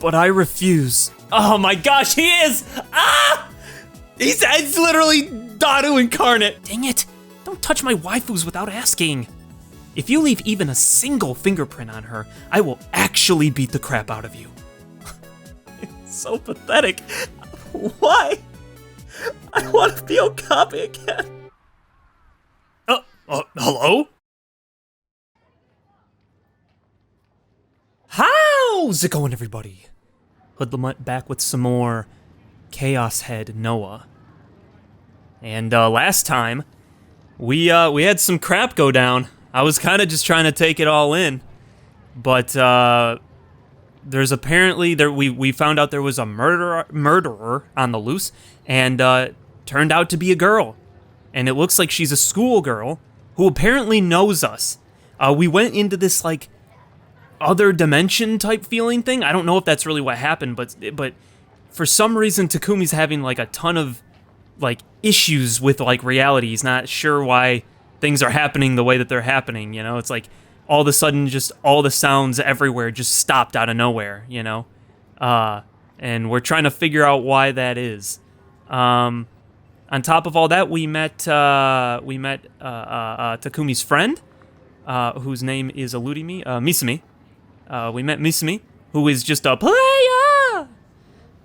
But I refuse. Oh my gosh, he is! Ah! He's literally Daru incarnate. Dang it. Don't touch my waifus without asking. If you leave even a single fingerprint on her, I will actually beat the crap out of you. It's so pathetic. Why? I want to be Okabe again. Hello? How's it going, everybody? HoodlaMutt back with some more Chaos Head Noah. And last time, we had some crap go down. I was kind of just trying to take it all in, but there's apparently we found out there was a murderer on the loose, and turned out to be a girl, and it looks like she's a schoolgirl who apparently knows us. We went into this like other dimension type feeling thing. I don't know if that's really what happened, but for some reason Takumi's having like a ton of like issues with like reality. He's not sure why things are happening the way that they're happening, you know? It's like all of a sudden just all the sounds everywhere just stopped out of nowhere, you know? And we're trying to figure out why that is. On top of all that, we met Takumi's friend, whose name is eluding me, Misumi. We met Misumi, who is just a player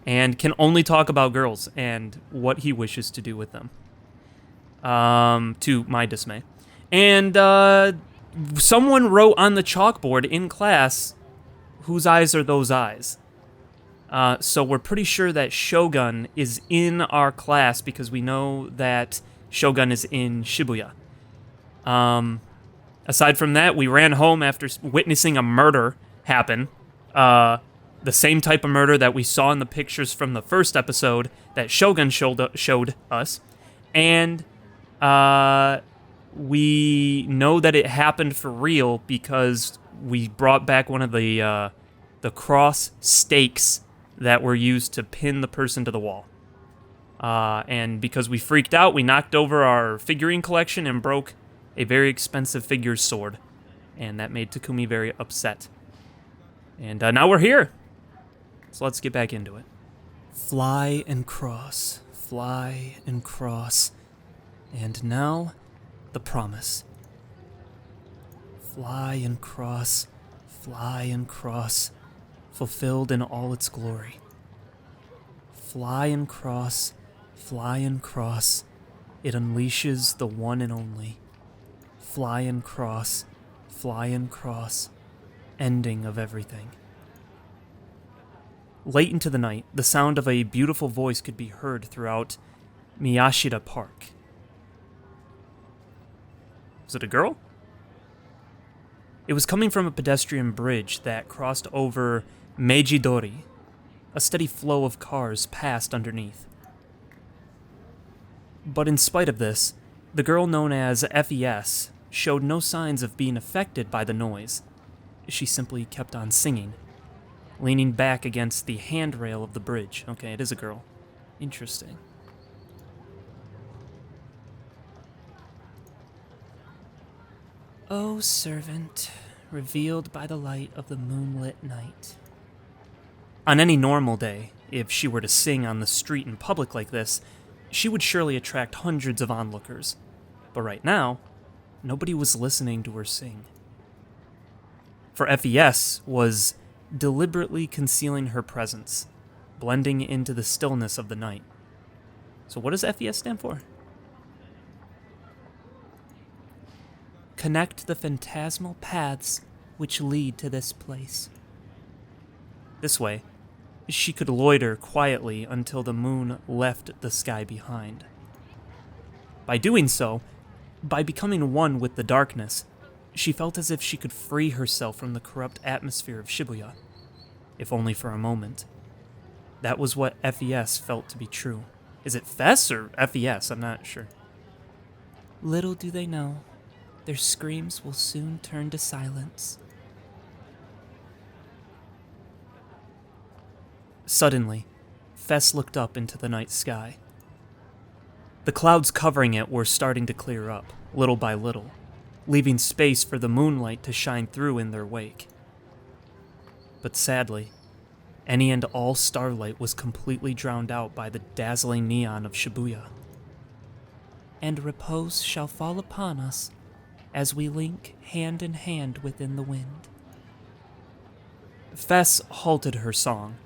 and can only talk about girls and what he wishes to do with them. To my dismay. And someone wrote on the chalkboard in class, whose eyes are those eyes? So we're pretty sure that Shogun is in our class because we know that Shogun is in Shibuya. Aside from that, we ran home after witnessing a murder happen. The same type of murder that we saw in the pictures from the first episode that Shogun showed us. And we know that it happened for real because we brought back one of the cross stakes that were used to pin the person to the wall. And because we freaked out, we knocked over our figurine collection and broke a very expensive figure's sword. And that made Takumi very upset. And now we're here. So let's get back into it. Fly and cross, fly and cross. And now, the promise. Fly and cross, fulfilled in all its glory. Fly and cross, it unleashes the one and only. Fly and cross, ending of everything. Late into the night, the sound of a beautiful voice could be heard throughout Miyashita Park. Was it a girl? It was coming from a pedestrian bridge that crossed over Meiji-dori. A steady flow of cars passed underneath. But in spite of this, the girl known as FES showed no signs of being affected by the noise. She simply kept on singing, leaning back against the handrail of the bridge. Okay, it is a girl. Interesting. O servant, revealed by the light of the moonlit night. On any normal day, if she were to sing on the street in public like this, she would surely attract hundreds of onlookers. But right now, nobody was listening to her sing. For FES was deliberately concealing her presence, blending into the stillness of the night. So what does FES stand for? Connect the phantasmal paths which lead to this place. This way, she could loiter quietly until the moon left the sky behind. By doing so, by becoming one with the darkness, she felt as if she could free herself from the corrupt atmosphere of Shibuya, if only for a moment. That was what FES felt to be true. Is it FES or FES? I'm not sure. Little do they know, their screams will soon turn to silence. Suddenly, Fess looked up into the night sky. The clouds covering it were starting to clear up, little by little, leaving space for the moonlight to shine through in their wake. But sadly, Any and all starlight was completely drowned out by the dazzling neon of Shibuya. And repose shall fall upon us as we link hand in hand within the wind. Fess halted her song,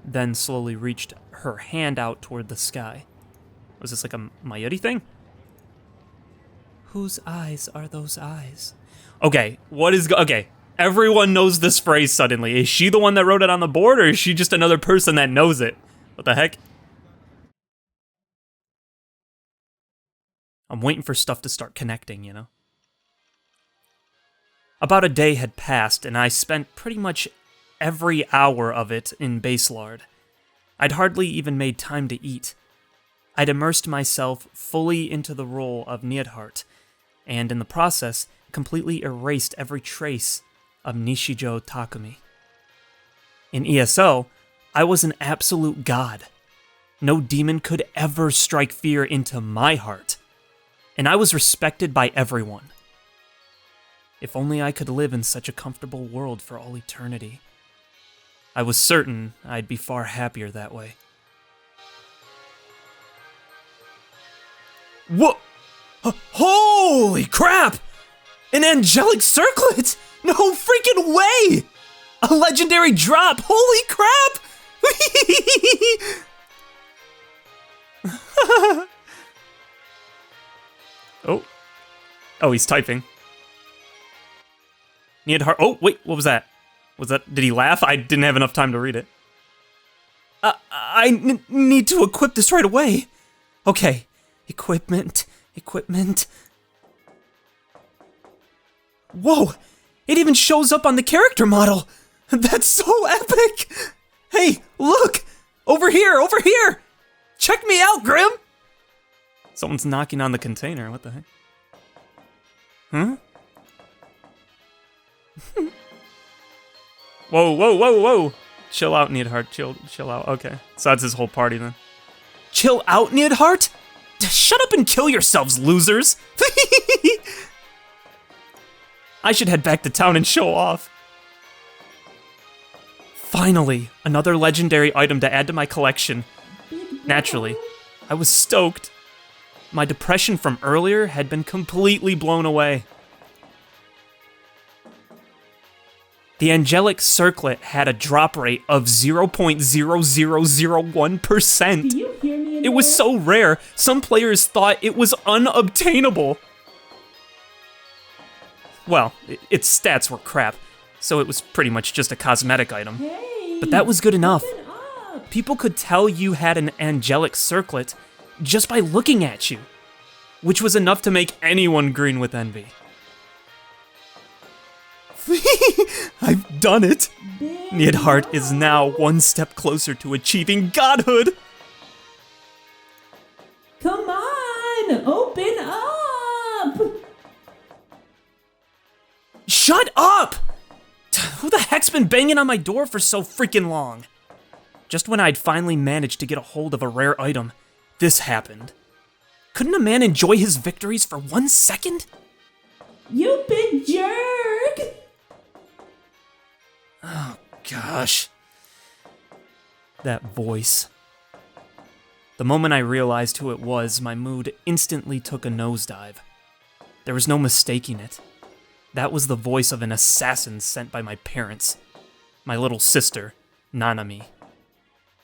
then slowly reached her hand out toward the sky. Was this like a Mayuri thing? Whose eyes are those eyes? Okay, okay, everyone knows this phrase suddenly. Is she the one that wrote it on the board, or is she just another person that knows it? What the heck? I'm waiting for stuff to start connecting, you know? About a day had passed, and I spent pretty much every hour of it in Baselard. I'd hardly even made time to eat. I'd immersed myself fully into the role of Neidhart, and in the process, completely erased every trace of Nishijo Takumi. In ESO, I was an absolute god. No demon could ever strike fear into my heart, and I was respected by everyone. If only I could live in such a comfortable world for all eternity. I was certain I'd be far happier that way. What? Holy crap! An angelic circlet! No freaking way! A legendary drop! Holy crap! Oh, he's typing. Neidhart. Oh, wait, what was that? Did he laugh? I didn't have enough time to read it. I need to equip this right away. Okay, equipment. Whoa, it even shows up on the character model. That's so epic. Hey, look, over here. Check me out, Grim. Someone's knocking on the container, what the heck? Huh? Whoa. Chill out, Neidhart. Chill out. Okay. So that's his whole party then. Chill out, Neidhart? Shut up and kill yourselves, losers! I should head back to town and show off. Finally, another legendary item to add to my collection. Naturally, I was stoked. My depression from earlier had been completely blown away. The angelic circlet had a drop rate of 0.0001%. Do you hear me in It was there? so rare, some players thought it was unobtainable. Well, its stats were crap, so it was pretty much just a cosmetic item. Hey, But that was good enough. open up. People could tell you had an angelic circlet just by looking at you, which was enough to make anyone green with envy. I've done it! Neidhart is now one step closer to achieving godhood! Come on, open up. Shut up! Who the heck's been banging on my door for so freaking long? Just when I'd finally managed to get a hold of a rare item, this happened. Couldn't a man enjoy his victories for 1 second? You big jerk. Oh, gosh. That voice. The moment I realized who it was, my mood instantly took a nosedive. There was no mistaking it. That was the voice of an assassin sent by my parents. My little sister, Nanami.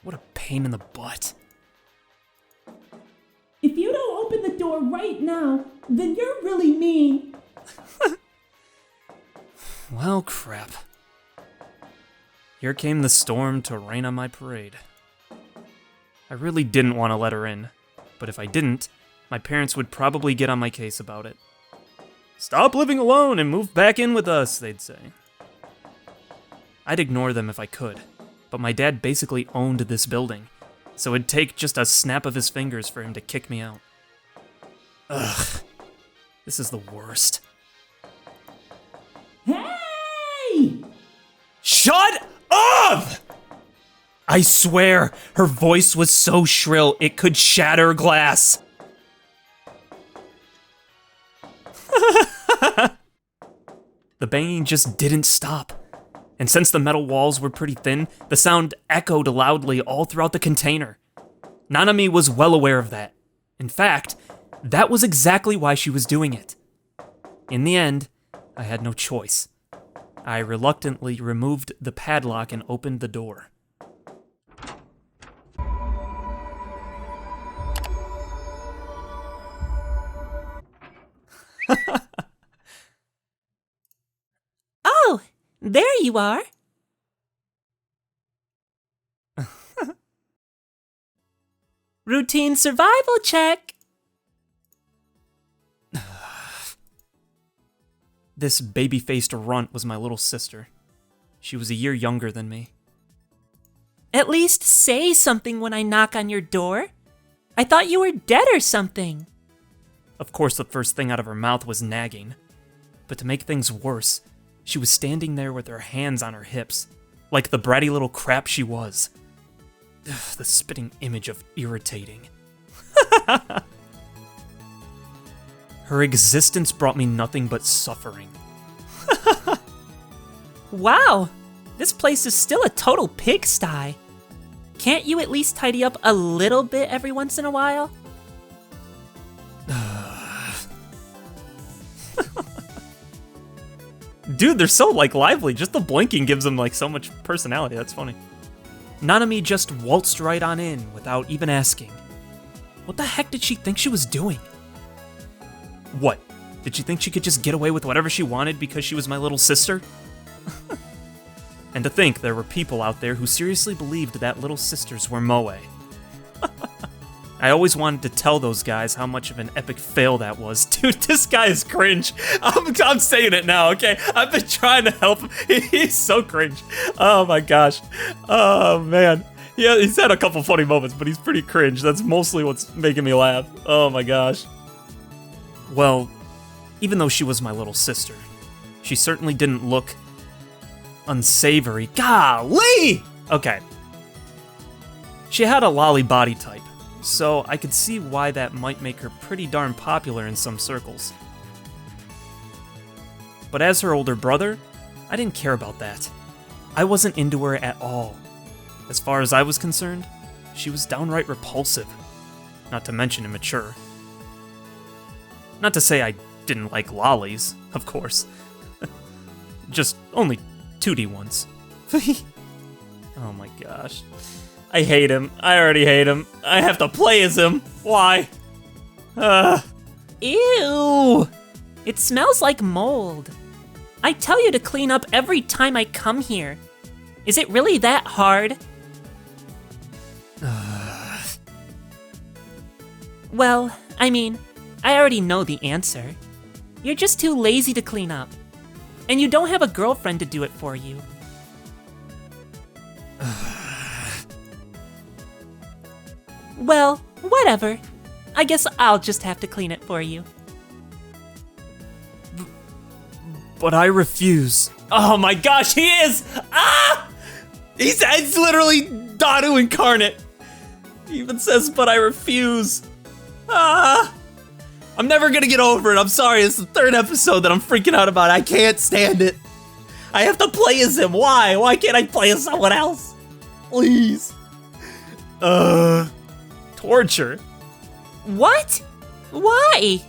What a pain in the butt. If you don't open the door right now, then you're really mean. Well, crap. Here came the storm to rain on my parade. I really didn't want to let her in, but if I didn't, my parents would probably get on my case about it. Stop living alone and move back in with us, they'd say. I'd ignore them if I could, but my dad basically owned this building, so it'd take just a snap of his fingers for him to kick me out. Ugh, this is the worst. Hey! Shut up! I swear, her voice was so shrill it could shatter glass. The banging just didn't stop. And since the metal walls were pretty thin, the sound echoed loudly all throughout the container. Nanami was well aware of that. In fact, that was exactly why she was doing it. In the end, I had no choice. I reluctantly removed the padlock and opened the door. Oh, there you are. Routine survival check. This baby-faced runt was my little sister. She was a year younger than me. At least say something when I knock on your door. I thought you were dead or something. Of course, the first thing out of her mouth was nagging. But to make things worse, she was standing there with her hands on her hips, like the bratty little crap she was. Ugh, the spitting image of irritating. Her existence brought me nothing but suffering. Wow, this place is still a total pigsty. Can't you at least tidy up a little bit every once in a while? Dude, they're so, lively. Just the blinking gives them, so much personality. That's funny. Nanami just waltzed right on in without even asking. What the heck did she think she was doing? What? Did she think she could just get away with whatever she wanted because she was my little sister? And to think there were people out there who seriously believed that little sisters were moe. I always wanted to tell those guys how much of an epic fail that was. Dude, this guy is cringe. I'm saying it now, okay? I've been trying to help him. He's so cringe. Oh my gosh. Oh man. Yeah, he's had a couple funny moments, but he's pretty cringe. That's mostly what's making me laugh. Oh my gosh. Well, even though she was my little sister, she certainly didn't look unsavory. Golly! Okay. She had a lolly body type, so I could see why that might make her pretty darn popular in some circles. But as her older brother, I didn't care about that. I wasn't into her at all. As far as I was concerned, she was downright repulsive, not to mention immature. Not to say I didn't like lollies, of course. Just only 2D ones. Oh my gosh. I hate him. I already hate him. I have to play as him. Why? Ew! It smells like mold. I tell you to clean up every time I come here. Is it really that hard? Well, I mean, I already know the answer. You're just too lazy to clean up. And you don't have a girlfriend to do it for you. Well, whatever. I guess I'll just have to clean it for you. But I refuse. Oh my gosh, he is! Ah! He's literally Dadu incarnate. He even says, but I refuse. Ah! I'm never gonna get over it. I'm sorry, it's the third episode that I'm freaking out about. I can't stand it. I have to play as him. Why? Why can't I play as someone else? Please. Torture. What? Why?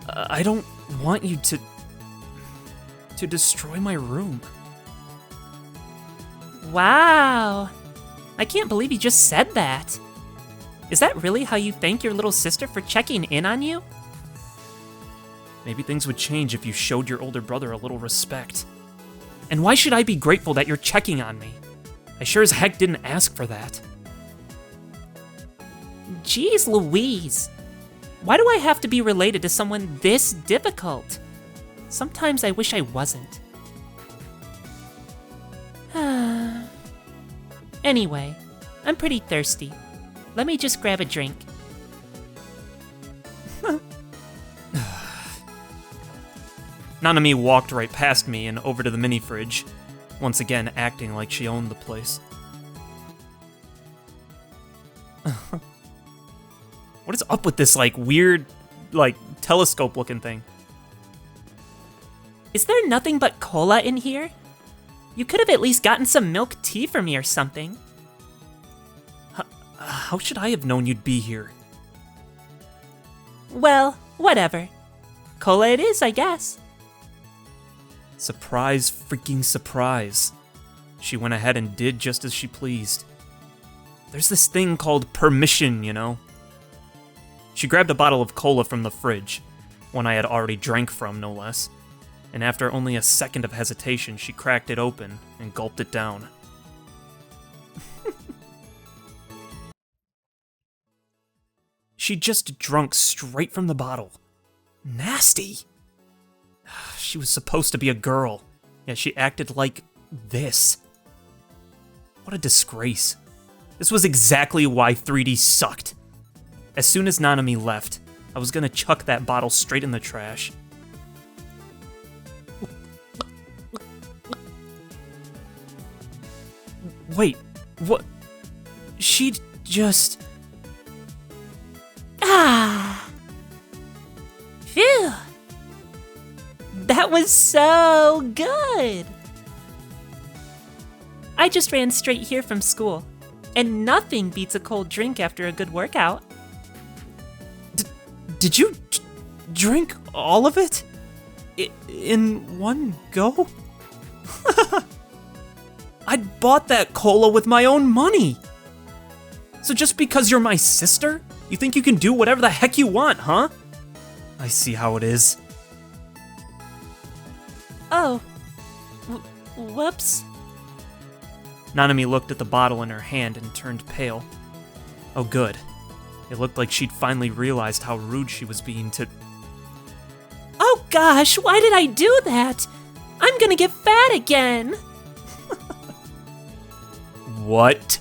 I don't want you to destroy my room. Wow. I can't believe you just said that. Is that really how you thank your little sister for checking in on you? Maybe things would change if you showed your older brother a little respect. And why should I be grateful that you're checking on me? I sure as heck didn't ask for that. Jeez Louise. Why do I have to be related to someone this difficult? Sometimes I wish I wasn't. Anyway, I'm pretty thirsty. Let me just grab a drink. Nanami walked right past me and over to the mini fridge, once again acting like she owned the place. What is up with this, weird, telescope-looking thing? Is there nothing but cola in here? You could have at least gotten some milk tea for me or something. How should I have known you'd be here? Well, whatever. Cola it is, I guess. Surprise freaking surprise. She went ahead and did just as she pleased. There's this thing called permission, you know? She grabbed a bottle of cola from the fridge, one I had already drank from, no less, and after only a second of hesitation, she cracked it open and gulped it down. She just drunk straight from the bottle. Nasty! She was supposed to be a girl, yet she acted like this. What a disgrace. This was exactly why 3D sucked. As soon as Nanami left, I was gonna chuck that bottle straight in the trash. Wait, what? She'd just... Ah! Phew! That was so good! I just ran straight here from school, and nothing beats a cold drink after a good workout. Did you drink all of it? In one go? I bought that cola with my own money! So just because you're my sister, you think you can do whatever the heck you want, huh? I see how it is. Oh. Whoops. Nanami looked at the bottle in her hand and turned pale. Oh good. It looked like she'd finally realized how rude she was being to... Oh gosh, why did I do that? I'm gonna get fat again! What?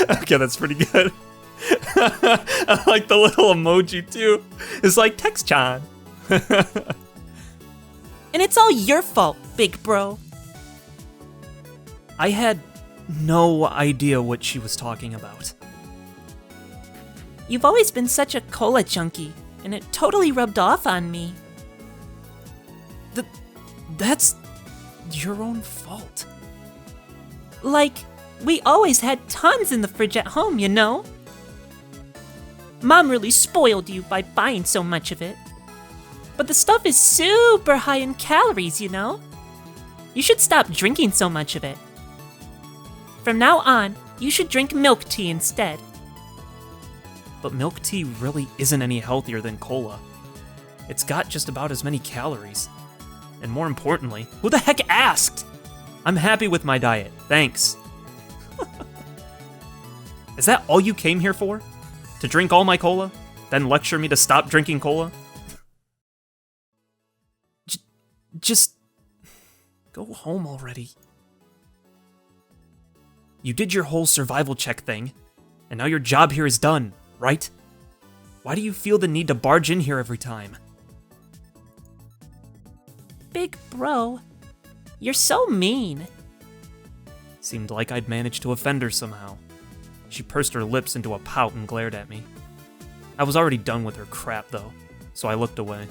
Okay, that's pretty good. I like the little emoji too. It's like text-chan. And it's all your fault, big bro. I had no idea what she was talking about. You've always been such a cola junkie, and it totally rubbed off on me. That's your own fault. Like, we always had tons in the fridge at home, you know? Mom really spoiled you by buying so much of it. But the stuff is super high in calories, you know? You should stop drinking so much of it. From now on, you should drink milk tea instead. But milk tea really isn't any healthier than cola. It's got just about as many calories. And more importantly, who the heck asked? I'm happy with my diet, thanks. Is that all you came here for? To drink all my cola? Then lecture me to stop drinking cola? Just go home already. You did your whole survival check thing, and now your job here is done, right? Why do you feel the need to barge in here every time? Big bro, you're so mean. Seemed like I'd managed to offend her somehow. She pursed her lips into a pout and glared at me. I was already done with her crap, though, so I looked away.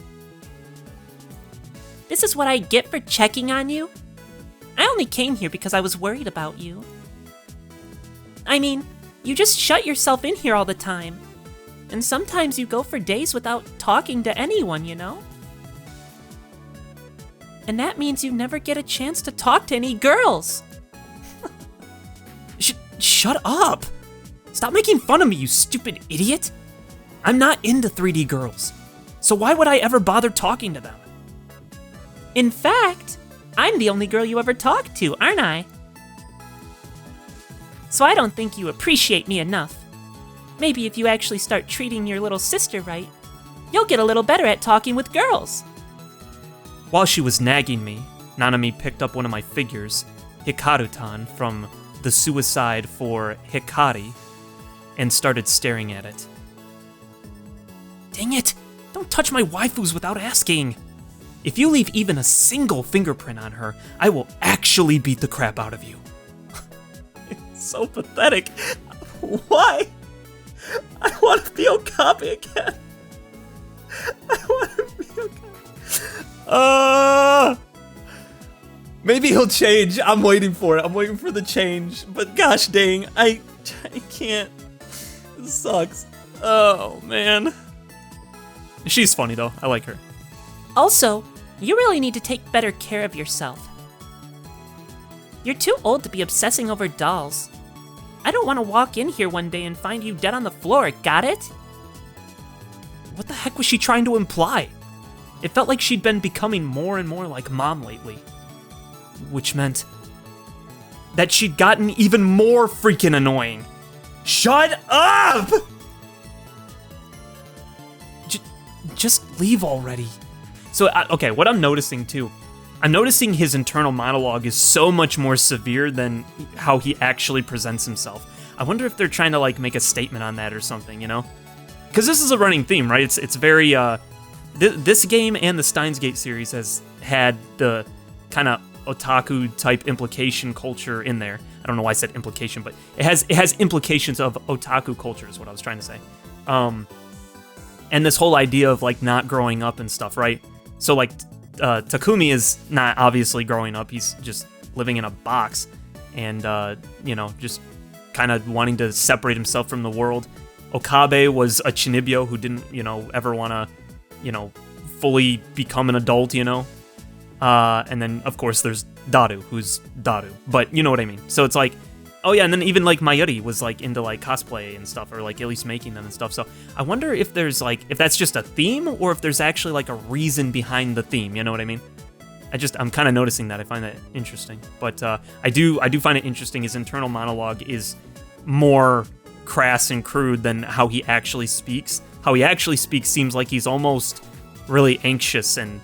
This is what I get for checking on you? I only came here because I was worried about you. I mean, you just shut yourself in here all the time. And sometimes you go for days without talking to anyone, you know? And that means you never get a chance to talk to any girls. Shut up! Stop making fun of me, you stupid idiot! I'm not into 3D girls, so why would I ever bother talking to them? In fact, I'm the only girl you ever talked to, aren't I? So I don't think you appreciate me enough. Maybe if you actually start treating your little sister right, you'll get a little better at talking with girls. While she was nagging me, Nanami picked up one of my figures, Hikaru-tan from The Suicide for Hikari, and started staring at it. Dang it! Don't touch my waifus without asking! If you leave even a single fingerprint on her, I will actually beat the crap out of you. It's so pathetic. Why? I want to be Okabe again. I want to be Okabe. Maybe he'll change. I'm waiting for it. I'm waiting for the change. But gosh dang, I can't. This sucks. Oh, man. She's funny, though. I like her. Also, you really need to take better care of yourself. You're too old to be obsessing over dolls. I don't want to walk in here one day and find you dead on the floor, got it? What the heck was she trying to imply? It felt like she'd been becoming more and more like Mom lately. Which meant that she'd gotten even more freaking annoying. Shut up! Just leave already. So, okay, what I'm noticing too, I'm noticing his internal monologue is so much more severe than how he actually presents himself. I wonder if they're trying to like make a statement on that or something, you know? Because this is a running theme, right? It's very, this game and the Steins Gate series has had the kind of otaku-type implication culture in there. I don't know why I said implication, but it has implications of otaku culture is what I was trying to say. And this whole idea of, like, not growing up and stuff, right? So, like, Takumi is not obviously growing up. He's just living in a box and, you know, just kind of wanting to separate himself from the world. Okabe was a Chinibyo who didn't, you know, ever want to, you know, fully become an adult, you know? And then, of course, there's Daru, who's Daru. But you know what I mean. So it's like, oh yeah, and then even, like, Mayuri was, like, into, like, cosplay and stuff, or, like, at least making them and stuff. So I wonder if there's, like, if that's just a theme, or if there's actually, like, a reason behind the theme, you know what I mean? I'm kind of noticing that. I find that interesting. But I do find it interesting his internal monologue is more crass and crude than how he actually speaks. How he actually speaks seems like he's almost really anxious and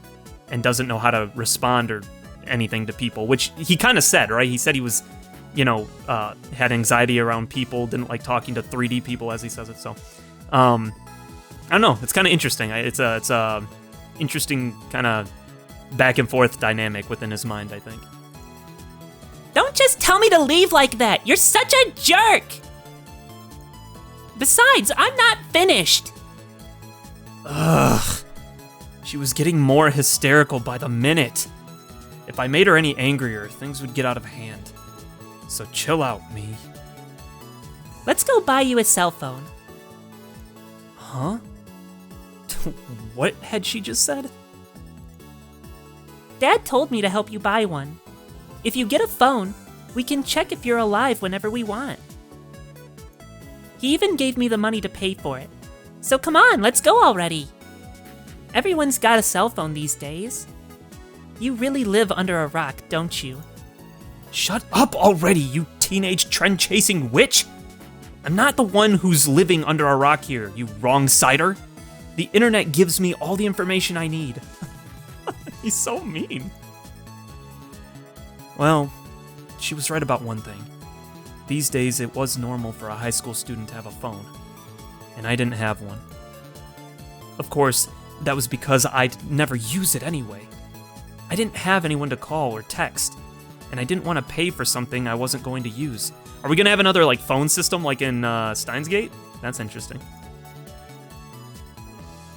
doesn't know how to respond or anything to people, which he kind of said, right? He said he was, you know, had anxiety around people, didn't like talking to 3D people, as he says it. So, I don't know. It's kind of interesting. It's a interesting kind of back and forth dynamic within his mind, I think. Don't just tell me to leave like that. You're such a jerk. Besides, I'm not finished. Ugh. She was getting more hysterical by the minute. If I made her any angrier, things would get out of hand. So chill out, me. Let's go buy you a cell phone. Huh? What had she just said? Dad told me to help you buy one. If you get a phone, we can check if you're alive whenever we want. He even gave me the money to pay for it. So come on, let's go already. Everyone's got a cell phone these days. You really live under a rock, don't you? Shut up already, you teenage trend-chasing witch! I'm not the one who's living under a rock here, you wrong-sider. The internet gives me all the information I need. He's so mean. Well, she was right about one thing. These days, it was normal for a high school student to have a phone, and I didn't have one. Of course, that was because I'd never use it anyway. I didn't have anyone to call or text, and I didn't want to pay for something I wasn't going to use. Are we gonna have another, like, phone system like in Steins Gate? That's interesting.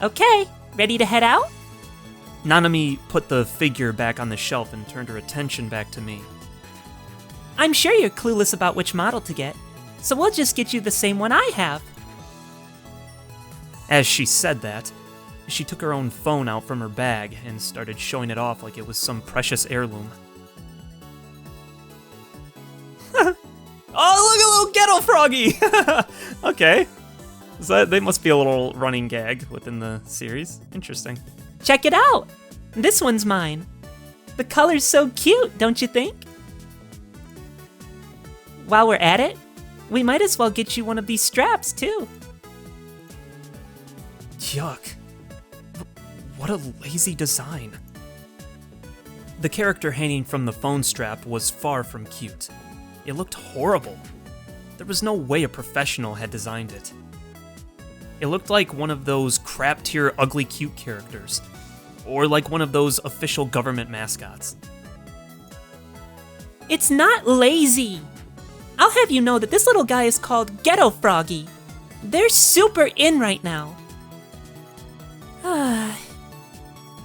Okay, ready to head out? Nanami put the figure back on the shelf and turned her attention back to me. I'm sure you're clueless about which model to get, so we'll just get you the same one I have. As she said that, she took her own phone out from her bag and started showing it off like it was some precious heirloom. Oh, look, a little ghetto froggy! Okay. So they must be a little running gag within the series. Interesting. Check it out! This one's mine. The color's so cute, don't you think? While we're at it, we might as well get you one of these straps, too. Yuck. What a lazy design. The character hanging from the phone strap was far from cute. It looked horrible. There was no way a professional had designed it. It looked like one of those crap-tier ugly cute characters, or like one of those official government mascots. It's not lazy! I'll have you know that this little guy is called Ghetto Froggy. They're super in right now.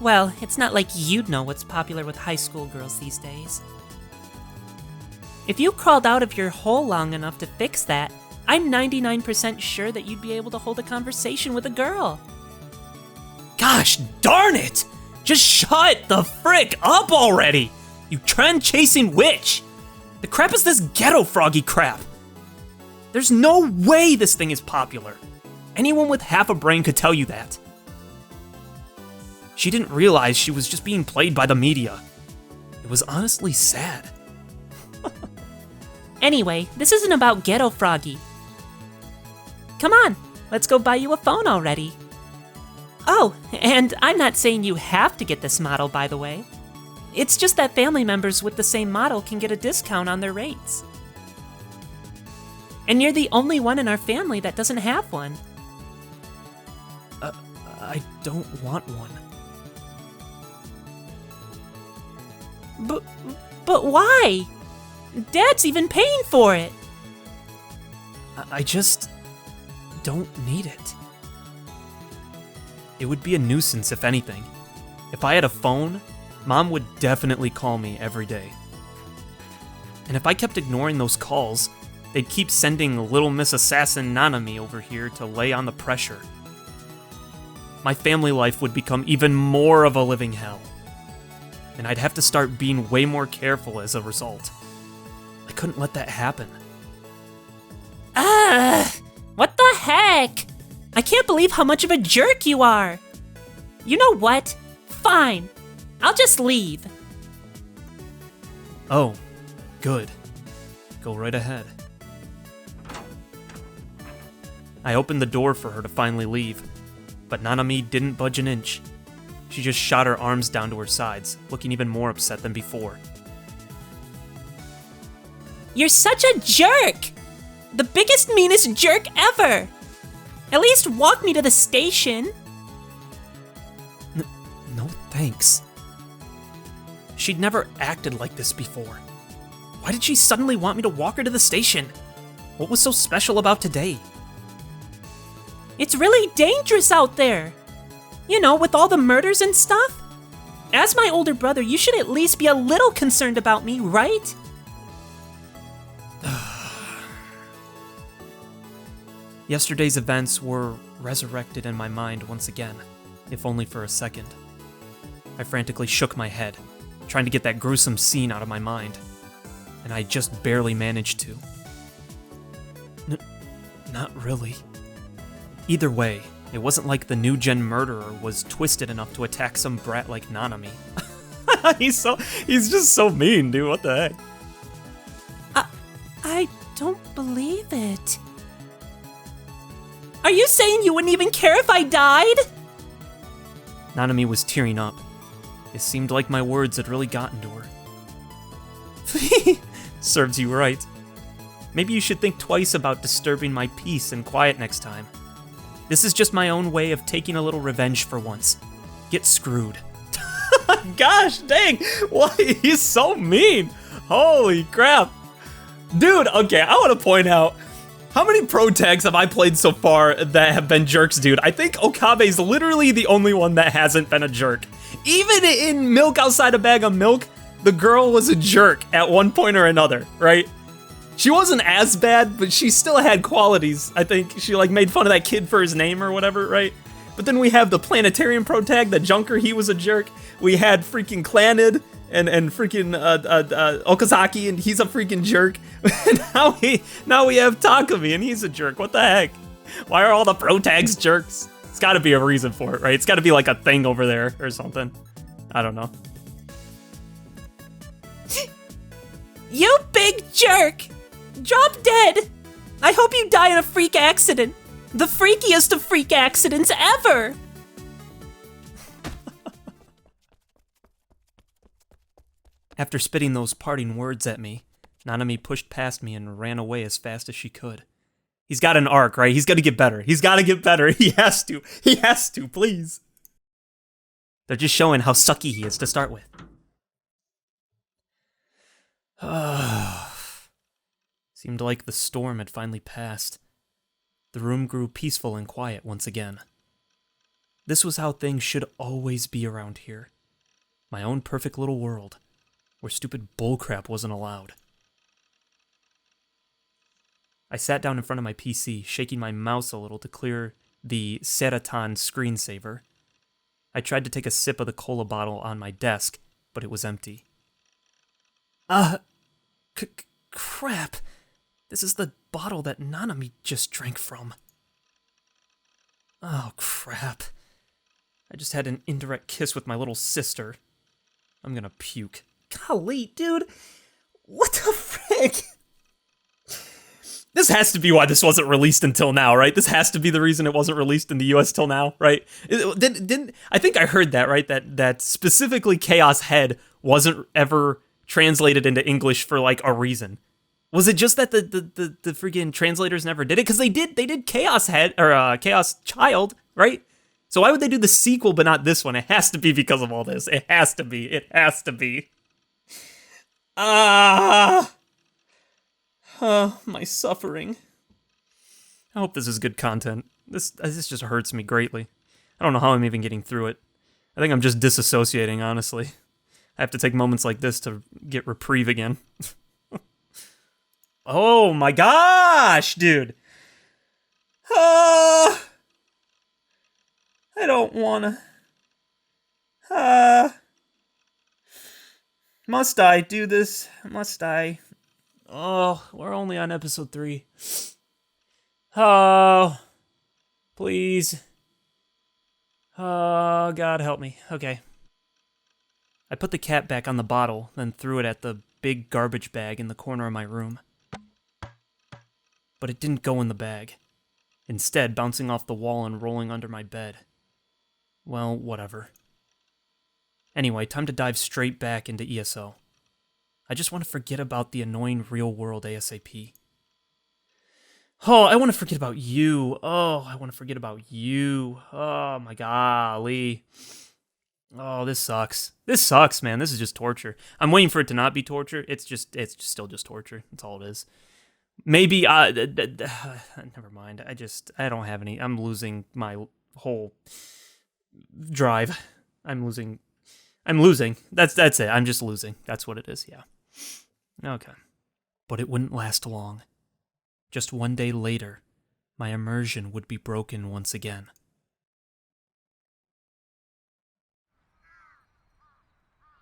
Well, it's not like you'd know what's popular with high school girls these days. If you crawled out of your hole long enough to fix that, I'm 99% sure that you'd be able to hold a conversation with a girl. Gosh darn it! Just shut the frick up already! You trend-chasing witch! The crap is this ghetto froggy crap! There's no way this thing is popular. Anyone with half a brain could tell you that. She didn't realize she was just being played by the media. It was honestly sad. Anyway, this isn't about Ghetto Froggy. Come on, let's go buy you a phone already. Oh, and I'm not saying you have to get this model, by the way. It's just that family members with the same model can get a discount on their rates. And you're the only one in our family that doesn't have one. I don't want one. But why? Dad's even paying for it. I just don't need it. It would be a nuisance if anything. If I had a phone, Mom would definitely call me every day. And if I kept ignoring those calls, they'd keep sending Little Miss Assassin Nanami over here to lay on the pressure. My family life would become even more of a living hell. And I'd have to start being way more careful as a result. I couldn't let that happen. What the heck? I can't believe how much of a jerk you are. You know what? Fine. I'll just leave. Oh, good. Go right ahead. I opened the door for her to finally leave, but Nanami didn't budge an inch. She just shot her arms down to her sides, looking even more upset than before. You're such a jerk! The biggest, meanest jerk ever! At least walk me to the station. No thanks. She'd never acted like this before. Why did she suddenly want me to walk her to the station? What was so special about today? It's really dangerous out there. You know, with all the murders and stuff. As my older brother, you should at least be a little concerned about me, right? Yesterday's events were resurrected in my mind once again, if only for a second. I frantically shook my head, trying to get that gruesome scene out of my mind, and I just barely managed to. Not really. Either way, it wasn't like the new-gen murderer was twisted enough to attack some brat like Nanami. He's just so mean, dude, what the heck? I don't believe it. Are you saying you wouldn't even care if I died? Nanami was tearing up. It seemed like my words had really gotten to her. Serves you right. Maybe you should think twice about disturbing my peace and quiet next time. This is just my own way of taking a little revenge for once. Get screwed. Gosh dang, why? He's so mean. Holy crap. Dude, okay, I want to point out, how many protags have I played so far that have been jerks, dude? I think Okabe's literally the only one that hasn't been a jerk. Even in Milk Outside a Bag of Milk, the girl was a jerk at one point or another, right? She wasn't as bad, but she still had qualities. I think she like made fun of that kid for his name or whatever, right? But then we have the Planetarium protag, the Junker, he was a jerk. We had freaking Clanid and freaking Okazaki, and he's a freaking jerk. now we have Takumi, and he's a jerk. What the heck? Why are all the protags jerks? It's got to be a reason for it, right? It's got to be like a thing over there or something. I don't know. You big jerk! Drop dead! I hope you die in a freak accident. The freakiest of freak accidents ever! After spitting those parting words at me, Nanami pushed past me and ran away as fast as she could. He's got an arc, right? He's got to get better. He's got to get better. He has to. He has to, please. They're just showing how sucky he is to start with. Seemed like the storm had finally passed. The room grew peaceful and quiet once again. This was how things should always be around here. My own perfect little world, where stupid bullcrap wasn't allowed. I sat down in front of my PC, shaking my mouse a little to clear the Seratan screensaver. I tried to take a sip of the cola bottle on my desk, but it was empty. Crap. This is the bottle that Nanami just drank from. Oh, crap. I just had an indirect kiss with my little sister. I'm gonna puke. Golly, dude. What the frick? This has to be why this wasn't released until now, right? This has to be the reason it wasn't released in the US till now, right? Didn't I think I heard that, right? That specifically Chaos Head wasn't ever translated into English for like a reason. Was it just that the freaking translators never did it? Because they did Chaos Head or Chaos Child, right? So why would they do the sequel but not this one? It has to be because of all this. It has to be. It has to be. My suffering. I hope this is good content. This just hurts me greatly. I don't know how I'm even getting through it. I think I'm just disassociating, honestly. I have to take moments like this to get reprieve again. Oh my gosh, dude. I don't wanna. Must I do this? Must I? Oh, we're only on episode 3. Oh, please. Oh, God help me. Okay. I put the cap back on the bottle, then threw it at the big garbage bag in the corner of my room. But it didn't go in the bag. Instead, bouncing off the wall and rolling under my bed. Well, whatever. Anyway, time to dive straight back into ESO. I just want to forget about the annoying real world ASAP. Oh, I want to forget about you. Oh, I want to forget about you. Oh my golly. Oh, this sucks. This sucks, man. This is just torture. I'm waiting for it to not be torture. It's still just torture. That's all it is. Maybe, never mind. I don't have any. I'm losing my whole drive. I'm losing. That's it. I'm just losing. That's what it is, yeah. Okay. But it wouldn't last long. Just one day later, my immersion would be broken once again.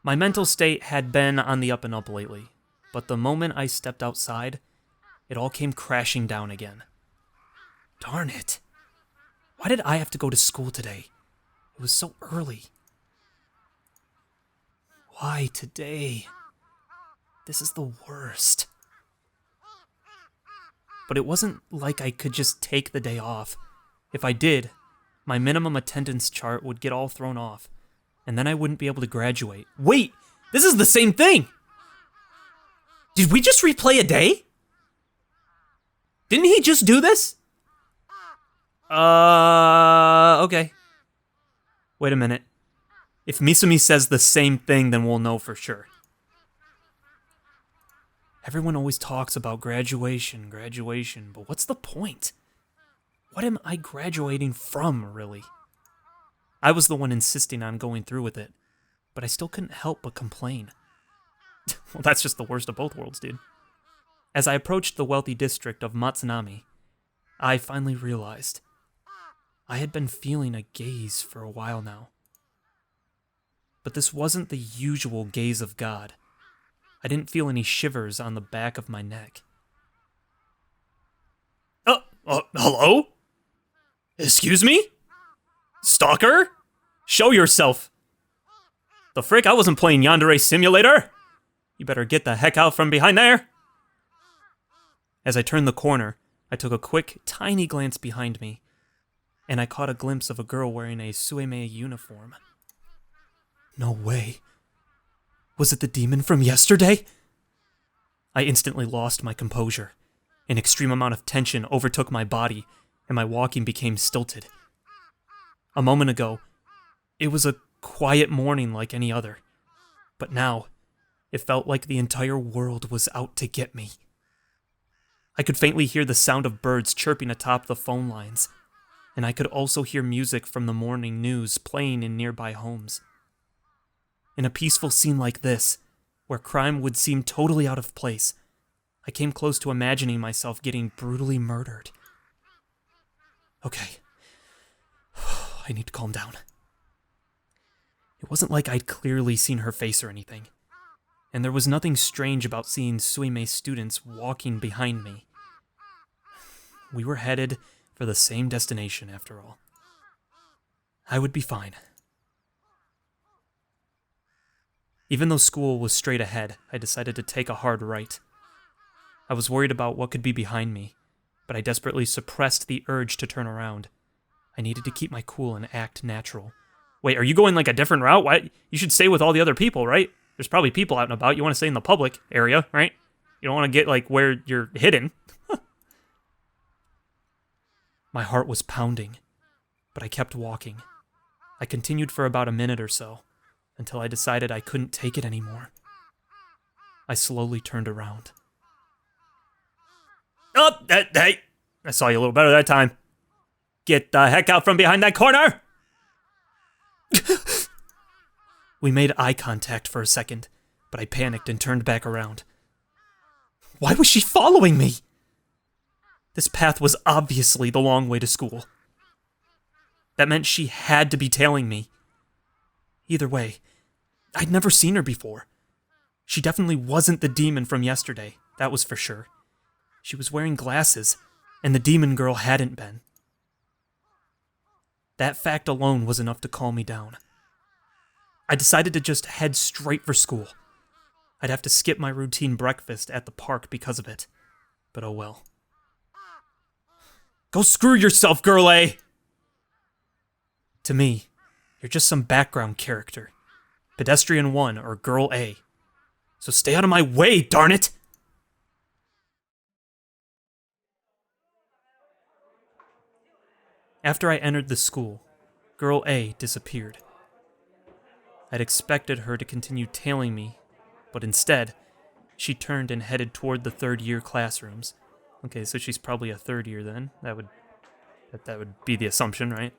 My mental state had been on the up and up lately, but the moment I stepped outside, it all came crashing down again. Darn it. Why did I have to go to school today? It was so early. Why today? This is the worst. But it wasn't like I could just take the day off. If I did, my minimum attendance chart would get all thrown off, and then I wouldn't be able to graduate. Wait! This is the same thing! Did we just replay a day? Didn't he just do this? Okay. Wait a minute. If Misumi says the same thing, then we'll know for sure. Everyone always talks about graduation, but what's the point? What am I graduating from, really? I was the one insisting on going through with it, but I still couldn't help but complain. Well, that's just the worst of both worlds, dude. As I approached the wealthy district of Matsunami, I finally realized I had been feeling a gaze for a while now. But this wasn't the usual gaze of God. I didn't feel any shivers on the back of my neck. Hello? Excuse me? Stalker? Show yourself! The frick, I wasn't playing Yandere Simulator! You better get the heck out from behind there! As I turned the corner, I took a quick, tiny glance behind me, and I caught a glimpse of a girl wearing a Suemei uniform. No way. Was it the demon from yesterday? I instantly lost my composure. An extreme amount of tension overtook my body, and my walking became stilted. A moment ago, it was a quiet morning like any other, but now, it felt like the entire world was out to get me. I could faintly hear the sound of birds chirping atop the phone lines, and I could also hear music from the morning news playing in nearby homes. In a peaceful scene like this, where crime would seem totally out of place, I came close to imagining myself getting brutally murdered. Okay. I need to calm down. It wasn't like I'd clearly seen her face or anything, and there was nothing strange about seeing Suimei's students walking behind me. We were headed for the same destination, after all. I would be fine. Even though school was straight ahead, I decided to take a hard right. I was worried about what could be behind me, but I desperately suppressed the urge to turn around. I needed to keep my cool and act natural. Wait, are you going like a different route? Why? You should stay with all the other people, right? There's probably people out and about. You want to stay in the public area, right? You don't want to get like where you're hidden. My heart was pounding, but I kept walking. I continued for about a minute or so, until I decided I couldn't take it anymore. I slowly turned around. Oh, hey! I saw you a little better that time. Get the heck out from behind that corner! We made eye contact for a second, but I panicked and turned back around. Why was she following me? This path was obviously the long way to school. That meant she had to be tailing me. Either way, I'd never seen her before. She definitely wasn't the demon from yesterday, that was for sure. She was wearing glasses, and the demon girl hadn't been. That fact alone was enough to calm me down. I decided to just head straight for school. I'd have to skip my routine breakfast at the park because of it, but oh well. Go screw yourself, Girl A! To me, you're just some background character. Pedestrian 1 or Girl A. So stay out of my way, darn it! After I entered the school, Girl A disappeared. I'd expected her to continue tailing me, but instead, she turned and headed toward the third-year classrooms. Okay, so she's probably a third year then. That would be the assumption, right?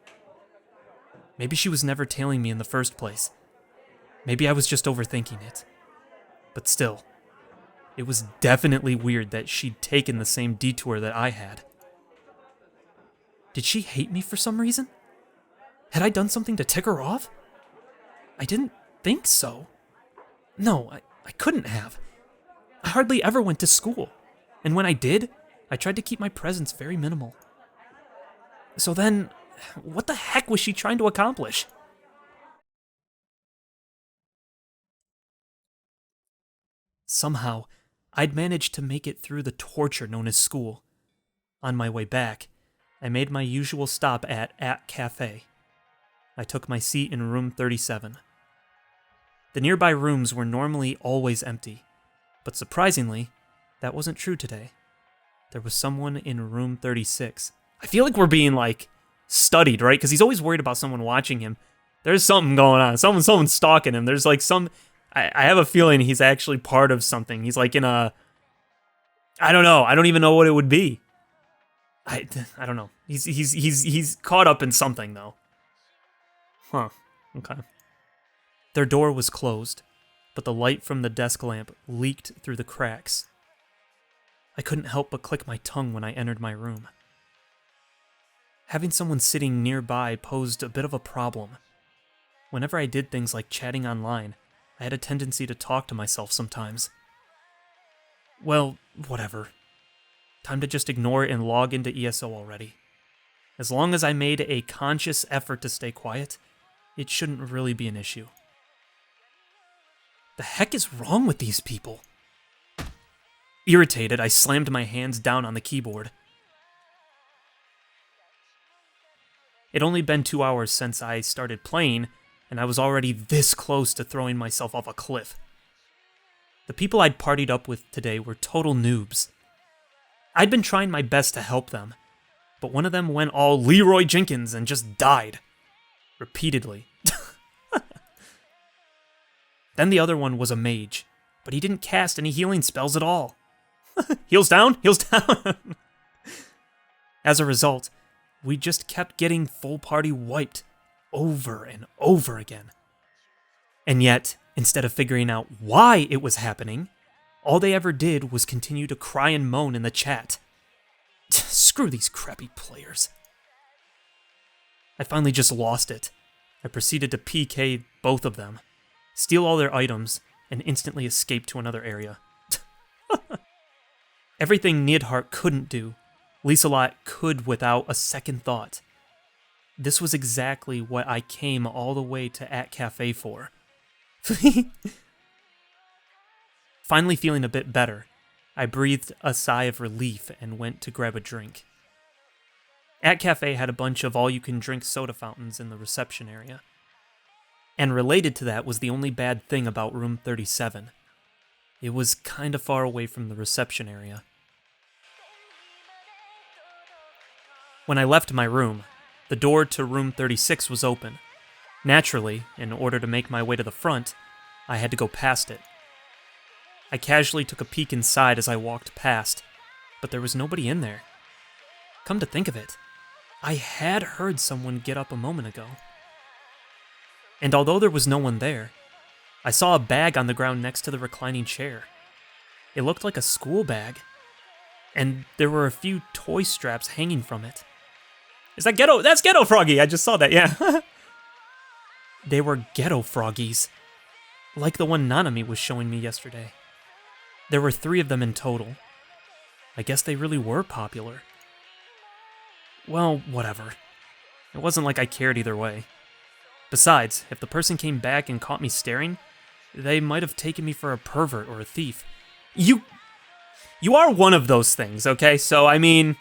Maybe she was never tailing me in the first place. Maybe I was just overthinking it. But still, it was definitely weird that she'd taken the same detour that I had. Did she hate me for some reason? Had I done something to tick her off? I didn't think so. No, I couldn't have. I hardly ever went to school, and when I did, I tried to keep my presence very minimal. So then, what the heck was she trying to accomplish? Somehow, I'd managed to make it through the torture known as school. On my way back, I made my usual stop at Cafe. I took my seat in room 37. The nearby rooms were normally always empty, but surprisingly, that wasn't true today. There was someone in room 36. I feel like we're being, studied, right? Because he's always worried about someone watching him. There's something going on. Someone's stalking him. There's, I have a feeling he's actually part of something. He's, in a... I don't know. I don't even know what it would be. I don't know. He's caught up in something, though. Huh. Okay. Their door was closed, but the light from the desk lamp leaked through the cracks. I couldn't help but click my tongue when I entered my room. Having someone sitting nearby posed a bit of a problem. Whenever I did things like chatting online, I had a tendency to talk to myself sometimes. Well, whatever. Time to just ignore it and log into ESO already. As long as I made a conscious effort to stay quiet, it shouldn't really be an issue. The heck is wrong with these people? Irritated, I slammed my hands down on the keyboard. It'd only been 2 hours since I started playing, and I was already this close to throwing myself off a cliff. The people I'd partied up with today were total noobs. I'd been trying my best to help them, but one of them went all Leroy Jenkins and just died. Repeatedly. Then the other one was a mage, but he didn't cast any healing spells at all. Heals down, heals down. As a result, we just kept getting full party wiped over and over again. And yet, instead of figuring out why it was happening, all they ever did was continue to cry and moan in the chat. Screw these crappy players. I finally just lost it. I proceeded to PK both of them, steal all their items, and instantly escape to another area. Everything Neidhart couldn't do, Lieselot could without a second thought. This was exactly what I came all the way to At Cafe for. Finally feeling a bit better, I breathed a sigh of relief and went to grab a drink. At Cafe had a bunch of all-you-can-drink soda fountains in the reception area. And related to that was the only bad thing about room 37. It was kinda far away from the reception area. When I left my room, the door to room 36 was open. Naturally, in order to make my way to the front, I had to go past it. I casually took a peek inside as I walked past, but there was nobody in there. Come to think of it, I had heard someone get up a moment ago. And although there was no one there, I saw a bag on the ground next to the reclining chair. It looked like a school bag, and there were a few toy straps hanging from it. Is that Ghetto? That's Ghetto Froggy! I just saw that, yeah. They were Ghetto Froggies, like the one Nanami was showing me yesterday. There were 3 of them in total. I guess they really were popular. Well, whatever. It wasn't like I cared either way. Besides, if the person came back and caught me staring, they might have taken me for a pervert or a thief. You are one of those things, okay? So, I mean,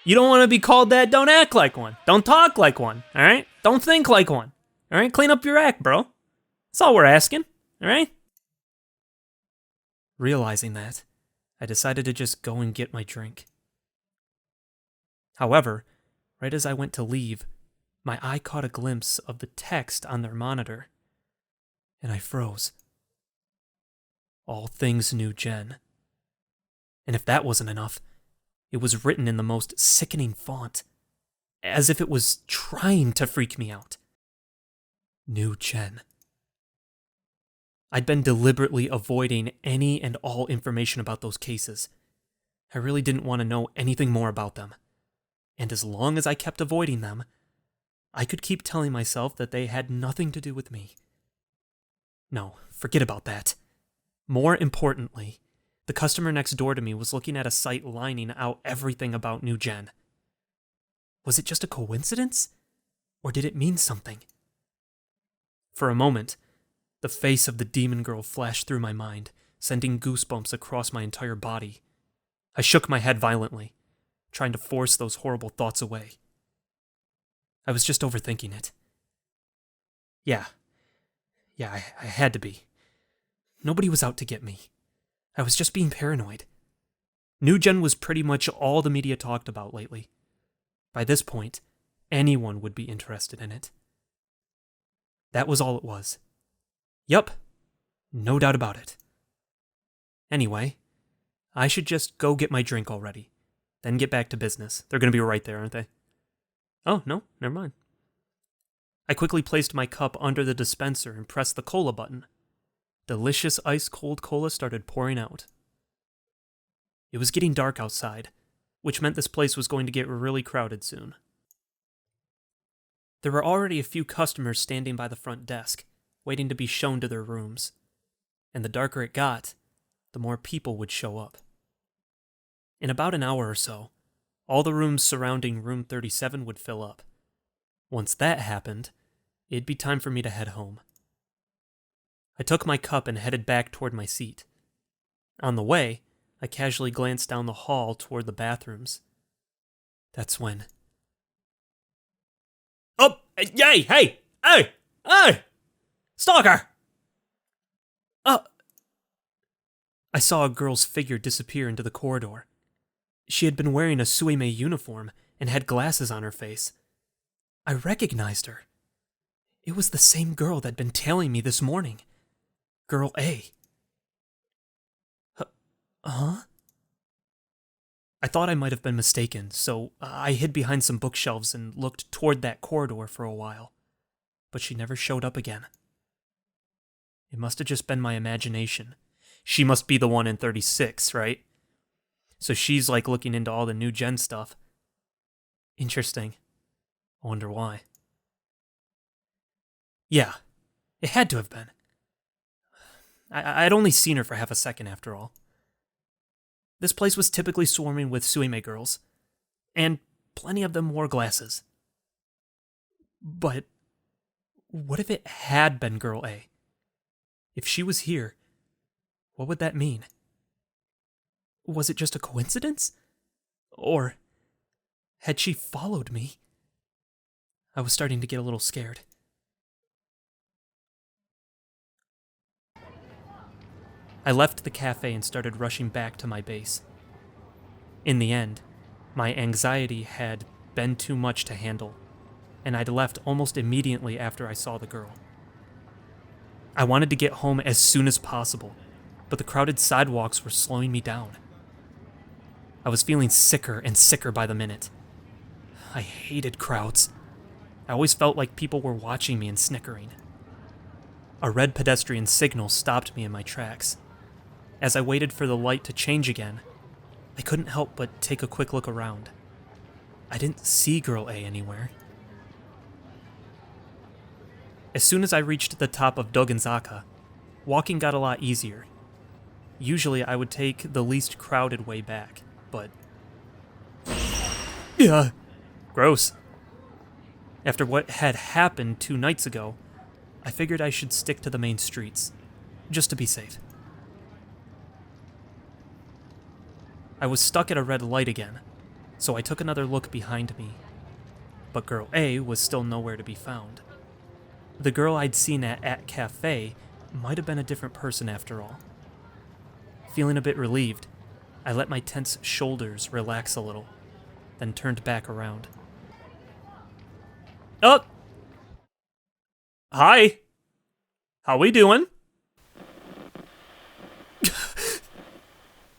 you don't want to be called that, don't act like one. Don't talk like one, alright? Don't think like one, alright? Clean up your act, bro. That's all we're asking, alright? Realizing that, I decided to just go and get my drink. However, right as I went to leave, my eye caught a glimpse of the text on their monitor, and I froze. All things new gen. And if that wasn't enough, it was written in the most sickening font, as if it was trying to freak me out. New gen. I'd been deliberately avoiding any and all information about those cases. I really didn't want to know anything more about them. And as long as I kept avoiding them, I could keep telling myself that they had nothing to do with me. No, forget about that. More importantly, the customer next door to me was looking at a site lining out everything about New Gen. Was it just a coincidence? Or did it mean something? For a moment, the face of the demon girl flashed through my mind, sending goosebumps across my entire body. I shook my head violently, trying to force those horrible thoughts away. I was just overthinking it. Yeah, I had to be. Nobody was out to get me. I was just being paranoid. New Gen was pretty much all the media talked about lately. By this point, anyone would be interested in it. That was all it was. Yup, no doubt about it. Anyway, I should just go get my drink already, then get back to business. They're going to be right there, aren't they? Oh, no, never mind. I quickly placed my cup under the dispenser and pressed the cola button. Delicious ice-cold cola started pouring out. It was getting dark outside, which meant this place was going to get really crowded soon. There were already a few customers standing by the front desk, waiting to be shown to their rooms. And the darker it got, the more people would show up. In about an hour or so, all the rooms surrounding room 37 would fill up. Once that happened, it'd be time for me to head home. I took my cup and headed back toward my seat. On the way, I casually glanced down the hall toward the bathrooms. That's when... Oh! Yay! Hey! Hey! Hey! Stalker! I saw a girl's figure disappear into the corridor. She had been wearing a Suimei uniform and had glasses on her face. I recognized her. It was the same girl that'd been tailing me this morning. Girl A. Huh? I thought I might have been mistaken, so I hid behind some bookshelves and looked toward that corridor for a while, but she never showed up again. It must have just been my imagination. She must be the one in 36, right? So she's like looking into all the new gen stuff. Interesting. I wonder why. Yeah, it had to have been. I'd only seen her for half a second after all. This place was typically swarming with suime girls, and plenty of them wore glasses. But what if it had been Girl A? If she was here, what would that mean? Was it just a coincidence? Or had she followed me? I was starting to get a little scared. I left the cafe and started rushing back to my base. In the end, my anxiety had been too much to handle, and I'd left almost immediately after I saw the girl. I wanted to get home as soon as possible, but the crowded sidewalks were slowing me down. I was feeling sicker and sicker by the minute. I hated crowds. I always felt like people were watching me and snickering. A red pedestrian signal stopped me in my tracks. As I waited for the light to change again, I couldn't help but take a quick look around. I didn't see Girl A anywhere. As soon as I reached the top of Dogenzaka, walking got a lot easier. Usually I would take the least crowded way back, but... Yeah, gross. After what had happened 2 nights ago, I figured I should stick to the main streets, just to be safe. I was stuck at a red light again, so I took another look behind me. But Girl A was still nowhere to be found. The girl I'd seen at Cafe might have been a different person after all. Feeling a bit relieved, I let my tense shoulders relax a little, then turned back around. Oh! Hi! How we doing?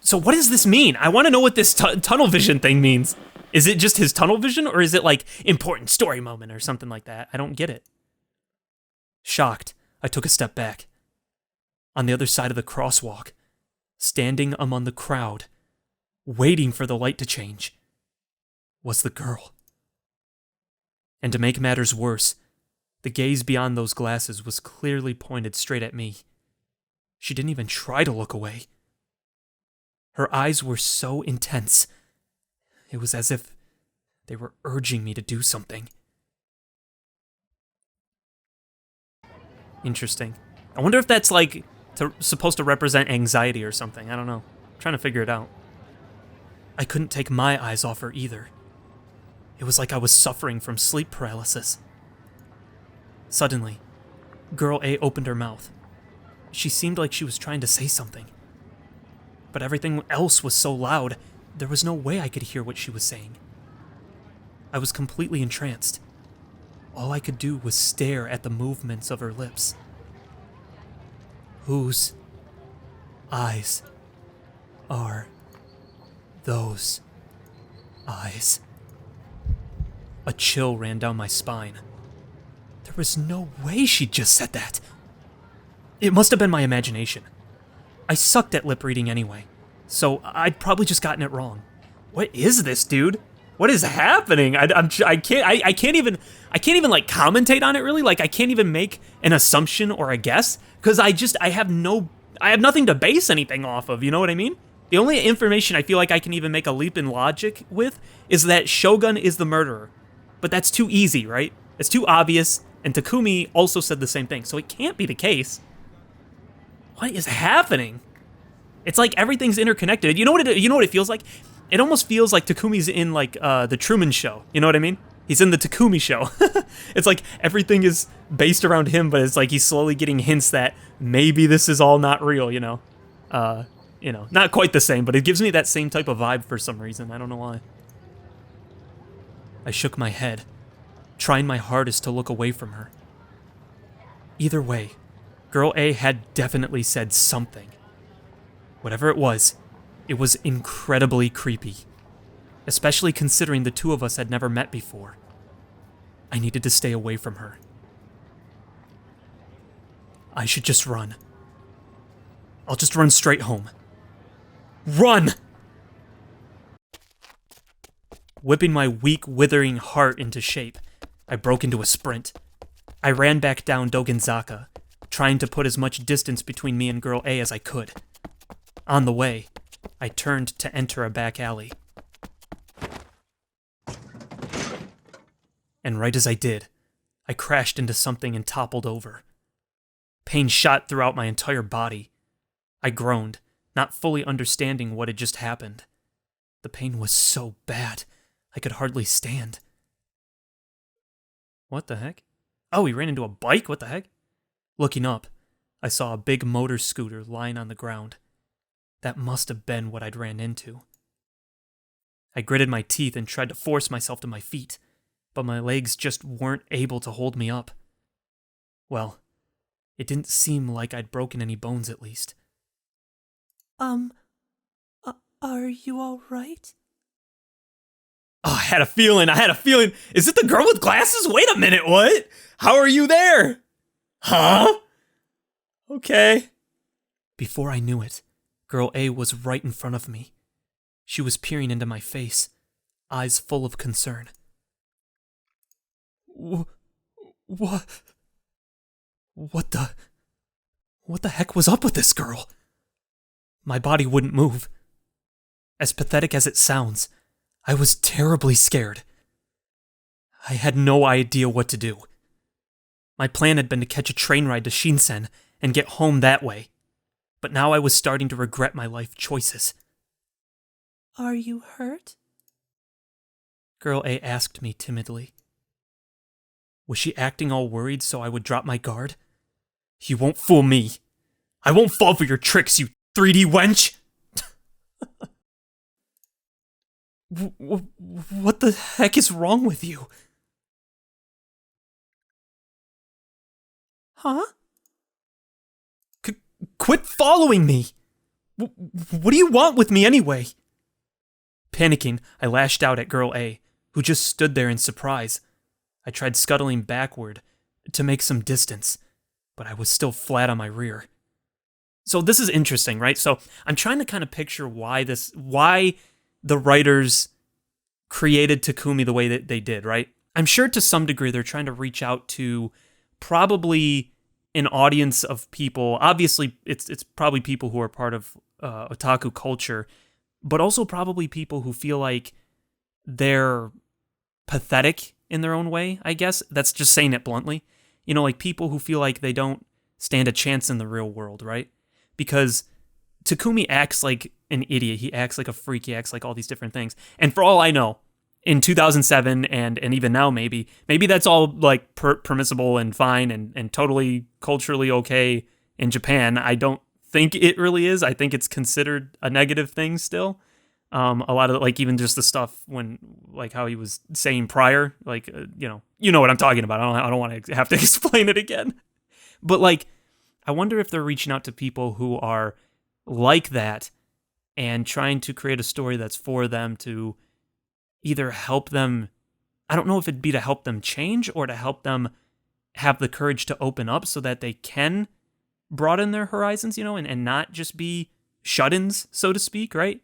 So what does this mean? I want to know what this tunnel vision thing means. Is it just his tunnel vision, or is it like important story moment or something like that? I don't get it. Shocked, I took a step back. On the other side of the crosswalk, standing among the crowd, waiting for the light to change, was the girl. And to make matters worse, the gaze beyond those glasses was clearly pointed straight at me. She didn't even try to look away. Her eyes were so intense, it was as if they were urging me to do something. Interesting. I wonder if that's like supposed to represent anxiety or something. I don't know. I'm trying to figure it out. I couldn't take my eyes off her either. It was like I was suffering from sleep paralysis. Suddenly, Girl A opened her mouth. She seemed like she was trying to say something. But everything else was so loud, there was no way I could hear what she was saying. I was completely entranced. All I could do was stare at the movements of her lips. Whose eyes are those eyes? A chill ran down my spine. There was no way she'd just said that. It must have been my imagination. I sucked at lip reading anyway, so I'd probably just gotten it wrong. What is this, dude? What is happening? I can't even like commentate on it really. Like I can't even make an assumption or a guess because I have nothing to base anything off of. You know what I mean? The only information I feel like I can even make a leap in logic with is that Shogun is the murderer, but that's too easy, right? It's too obvious. And Takumi also said the same thing, so it can't be the case. What is happening? It's like everything's interconnected. You know what it feels like? It almost feels like Takumi's in like the Truman Show. You know what I mean? He's in the Takumi Show. It's like everything is based around him, but it's like he's slowly getting hints that maybe this is all not real. Not quite the same, but it gives me that same type of vibe for some reason. I don't know why. I shook my head, trying my hardest to look away from her. Either way, Girl A had definitely said something. Whatever it was incredibly creepy. especially considering the two of us had never met before. I needed to stay away from her. I should just run. I'll just run straight home. Run! Whipping my weak, withering heart into shape, I broke into a sprint. I ran back down Dogenzaka, trying to put as much distance between me and Girl A as I could. On the way, I turned to enter a back alley. And right as I did, I crashed into something and toppled over. Pain shot throughout my entire body. I groaned, not fully understanding what had just happened. The pain was so bad, I could hardly stand. What the heck? Oh, he ran into a bike? What the heck? Looking up, I saw a big motor scooter lying on the ground. That must have been what I'd ran into. I gritted my teeth and tried to force myself to my feet, but my legs just weren't able to hold me up. Well, it didn't seem like I'd broken any bones at least. Are you alright? Oh, I had a feeling. Is it the girl with glasses? Wait a minute, what? How are you there? Huh? Okay. Before I knew it, Girl A was right in front of me. She was peering into my face, eyes full of concern. What the heck was up with this girl? My body wouldn't move. As pathetic as it sounds, I was terribly scared. I had no idea what to do. My plan had been to catch a train ride to Shinsen and get home that way, but now I was starting to regret my life choices. Are you hurt? Girl A asked me timidly. Was she acting all worried so I would drop my guard? You won't fool me. I won't fall for your tricks, you 3D wench! What the heck is wrong with you? Huh? Quit following me! What do you want with me anyway? Panicking, I lashed out at Girl A, who just stood there in surprise. I tried scuttling backward to make some distance, but I was still flat on my rear. So this is interesting, right? So I'm trying to kind of picture why the writers created Takumi the way that they did, right? I'm sure to some degree they're trying to reach out to probably an audience of people. Obviously, it's probably people who are part of otaku culture, but also probably people who feel like they're pathetic in their own way, I guess. That's just saying it bluntly. You know, like people who feel like they don't stand a chance in the real world, right? Because Takumi acts like an idiot. He acts like a freak. He acts like all these different things. And for all I know, in 2007 and even now maybe that's all like permissible and fine and totally culturally okay in Japan. I don't think it really is. I think it's considered a negative thing still. A lot of like even just the stuff when like how he was saying prior, like you know what I'm talking about. I don't want to have to explain it again. But like I wonder if they're reaching out to people who are like that and trying to create a story that's for them to either help them, I don't know if it'd be to help them change or to help them have the courage to open up so that they can broaden their horizons, you know, and not just be shut-ins, so to speak, right?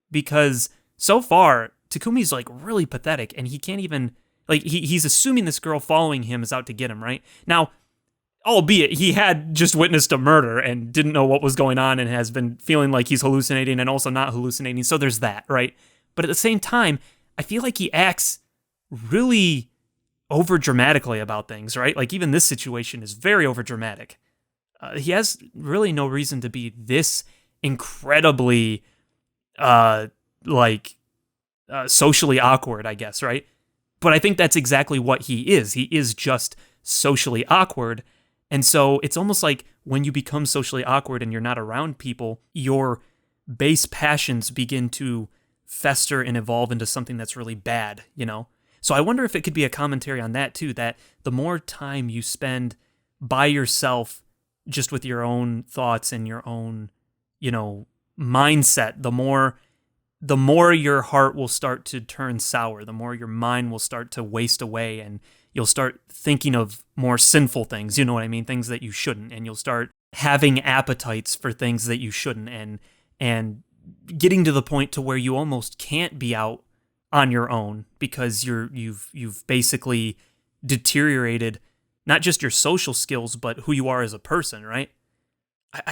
Because so far, Takumi's like really pathetic and he can't even, like he's assuming this girl following him is out to get him, right? Now, albeit he had just witnessed a murder and didn't know what was going on and has been feeling like he's hallucinating and also not hallucinating, so there's that, right? But at the same time, I feel like he acts really over-dramatically about things, right? Like even this situation is very over-dramatic. He has really no reason to be this incredibly, socially awkward, I guess, right? But I think that's exactly what he is. He is just socially awkward. And so it's almost like when you become socially awkward and you're not around people, your base passions begin to fester and evolve into something that's really bad, you know? So I wonder if it could be a commentary on that too, that the more time you spend by yourself, just with your own thoughts and your own, you know, mindset, the more the more your heart will start to turn sour, the more your mind will start to waste away, and you'll start thinking of more sinful things, you know what I mean? Things that you shouldn't, and you'll start having appetites for things that you shouldn't, and getting to the point to where you almost can't be out on your own because you've basically deteriorated not just your social skills, but who you are as a person, right?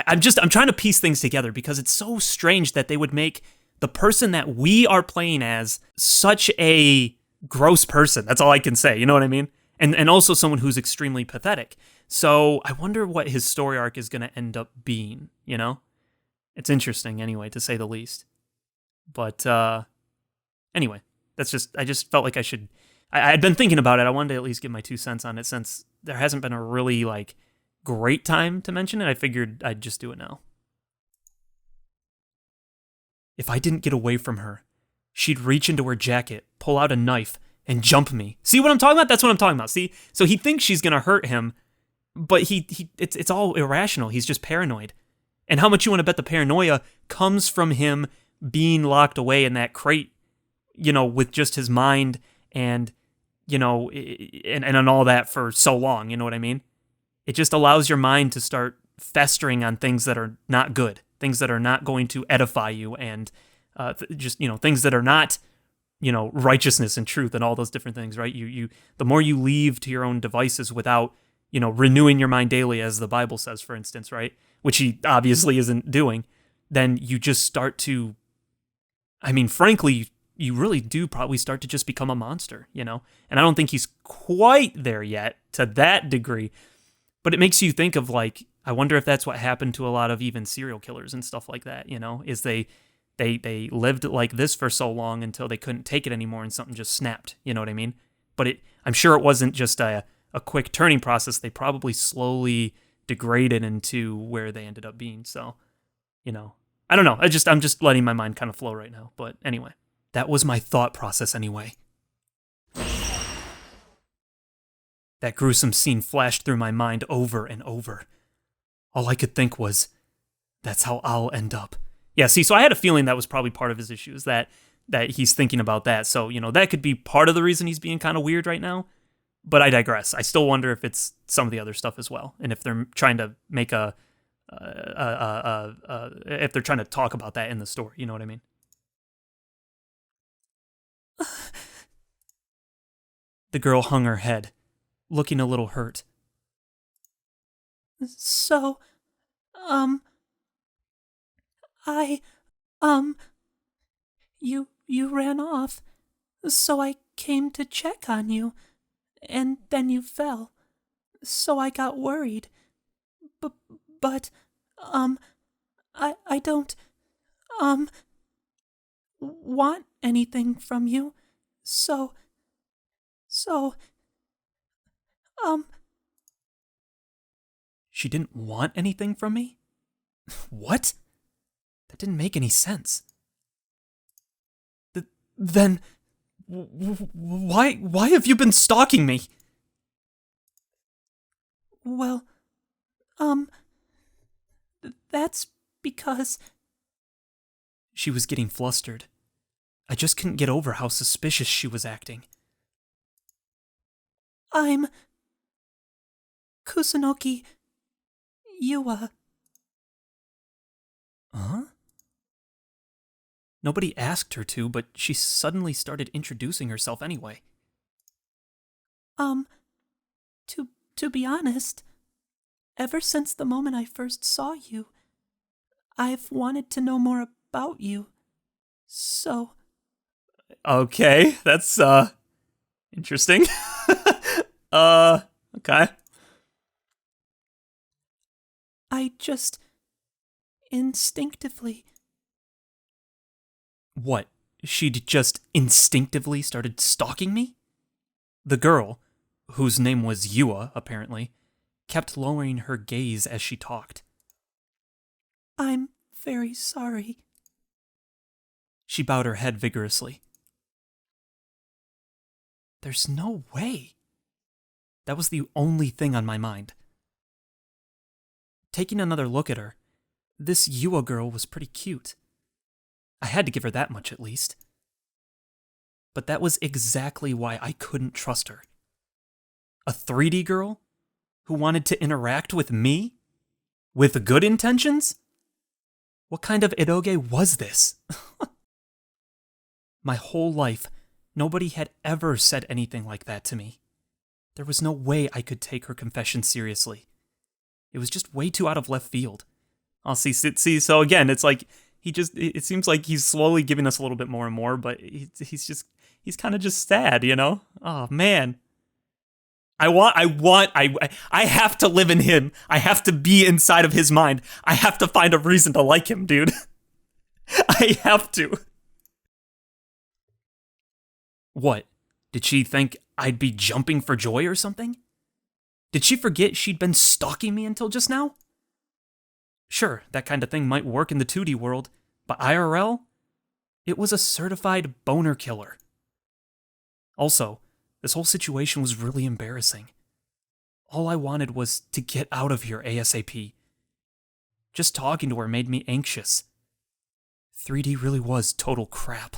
I'm trying to piece things together because it's so strange that they would make the person that we are playing as such a gross person. That's all I can say. You know what I mean? And also someone who's extremely pathetic. So I wonder what his story arc is going to end up being, you know? It's interesting anyway, to say the least. But anyway, I just felt like I had been thinking about it. I wanted to at least give my 2 cents on it since there hasn't been a really great time to mention it. I figured I'd just do it now. If I didn't get away from her, she'd reach into her jacket, pull out a knife, and jump me. See what I'm talking about? That's what I'm talking about. See? So he thinks she's gonna hurt him, but it's all irrational. He's just paranoid. And how much you want to bet the paranoia comes from him being locked away in that crate, with just his mind and, and all that for so long, you know what I mean? It just allows your mind to start festering on things that are not good, things that are not going to edify you, and things that are not, righteousness and truth and all those different things, right? The more you leave to your own devices without, renewing your mind daily, as the Bible says, for instance, right? Which he obviously isn't doing, then you just start to, frankly, you really do probably start to just become a monster, And I don't think he's quite there yet to that degree, but it makes you think of I wonder if that's what happened to a lot of even serial killers and stuff like that, is they lived like this for so long until they couldn't take it anymore and something just snapped, you know what I mean? But I'm sure it wasn't just a quick turning process. They probably slowly degraded into where they ended up being. So, I don't know. I'm just letting my mind kind of flow right now. But anyway, that was my thought process anyway. That gruesome scene flashed through my mind over and over. All I could think was, that's how I'll end up. Yeah, see, so I had a feeling that was probably part of his issues, that he's thinking about that. So, that could be part of the reason he's being kind of weird right now. But I digress. I still wonder if it's some of the other stuff as well, and if they're trying to make if they're trying to talk about that in the story. You know what I mean? The girl hung her head, looking a little hurt. So, you ran off, so I came to check on you. And then you fell, so I got worried. But, I don't, want anything from you, so, She didn't want anything from me? What? That didn't make any sense. Then... Why have you been stalking me? Well, that's because... She was getting flustered. I just couldn't get over how suspicious she was acting. I'm... Kusunoki... Yua. Huh? Nobody asked her to, but she suddenly started introducing herself anyway. To be honest, ever since the moment I first saw you, I've wanted to know more about you. So... Okay, that's, interesting. Okay. I just... instinctively... What? She'd just instinctively started stalking me? The girl, whose name was Yua, apparently, kept lowering her gaze as she talked. I'm very sorry. She bowed her head vigorously. There's no way. That was the only thing on my mind. Taking another look at her, this Yua girl was pretty cute. I had to give her that much at least. But that was exactly why I couldn't trust her. A 3D girl who wanted to interact with me? With good intentions? What kind of eroge was this? My whole life, nobody had ever said anything like that to me. There was no way I could take her confession seriously. It was just way too out of left field. I'll see, so again, it's like, it seems like he's slowly giving us a little bit more and more, but he's kind of just sad, you know? Oh, man. I have to live in him. I have to be inside of his mind. I have to find a reason to like him, dude. I have to. What? Did she think I'd be jumping for joy or something? Did she forget she'd been stalking me until just now? Sure, that kind of thing might work in the 2D world, but IRL? It was a certified boner killer. Also, this whole situation was really embarrassing. All I wanted was to get out of here ASAP. Just talking to her made me anxious. 3D really was total crap.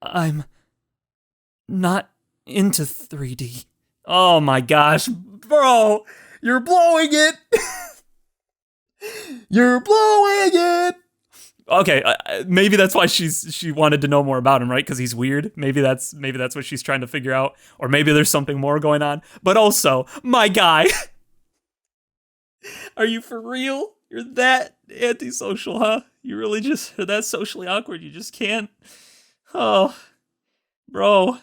I'm not into 3D. Oh my gosh, bro, you're blowing it. You're blowing it. Okay, maybe that's why she wanted to know more about him, right? Because he's weird. Maybe that's what she's trying to figure out, or maybe there's something more going on. But also, my guy, are you for real? You're that antisocial, huh? You really just are that socially awkward. You just can't. Oh, bro,